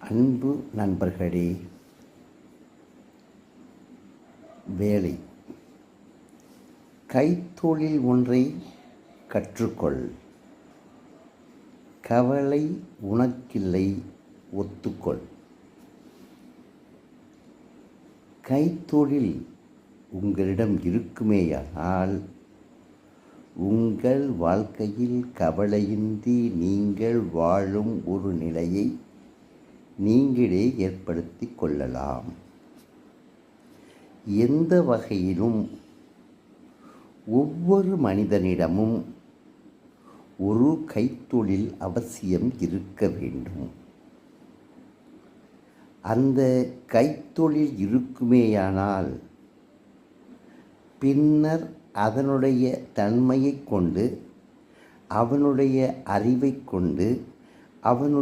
அன்பு நண்பர்களே, வேலை கைத்தொழில் ஒன்றை கற்றுக்கொள். கவலை உனக்கில்லை, ஒத்துக்கொள். கைத்தொழில் உங்களிடம் இருக்குமேயானால் உங்கள் வாழ்க்கையில் கவலையின்றி நீங்கள் வாழும் ஒரு நிலையை நீங்களே ஏற்படுத்தி கொள்ளலாம். எந்த வகையிலும் ஒவ்வொரு மனிதனிடமும் ஒரு கைத்தொழில் அவசியம் இருக்க வேண்டும். அந்த கைத்தொழில் இருக்குமேயானால் பின்னர் அதனுடைய தன்மையை கொண்டு, அவனுடைய அறிவை கொண்டு, அவனுடைய